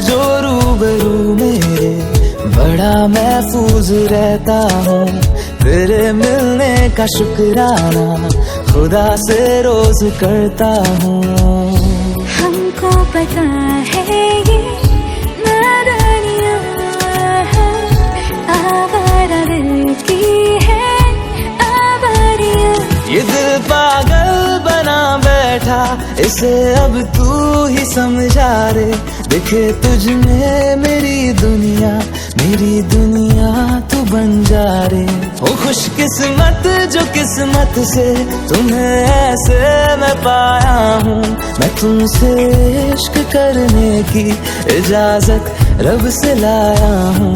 जो रूबरू मेरे, बड़ा महफूज रहता हूँ। तेरे मिलने का शुक्राना खुदा से रोज करता हूँ। हमको पता है ये नादानियाँ है, आवारा दिल की है आवारियाँ। ये दिल पागल बना बैठा, इसे अब तू ही समझा रे। दिखे तुझ में मेरी दुनिया तू बन जा रे। ओ खुशकिस्मत जो किस्मत से तुम्हें ऐसे मैं पाया हूँ। मैं तुमसे इश्क करने की इजाजत रब से लाया हूँ।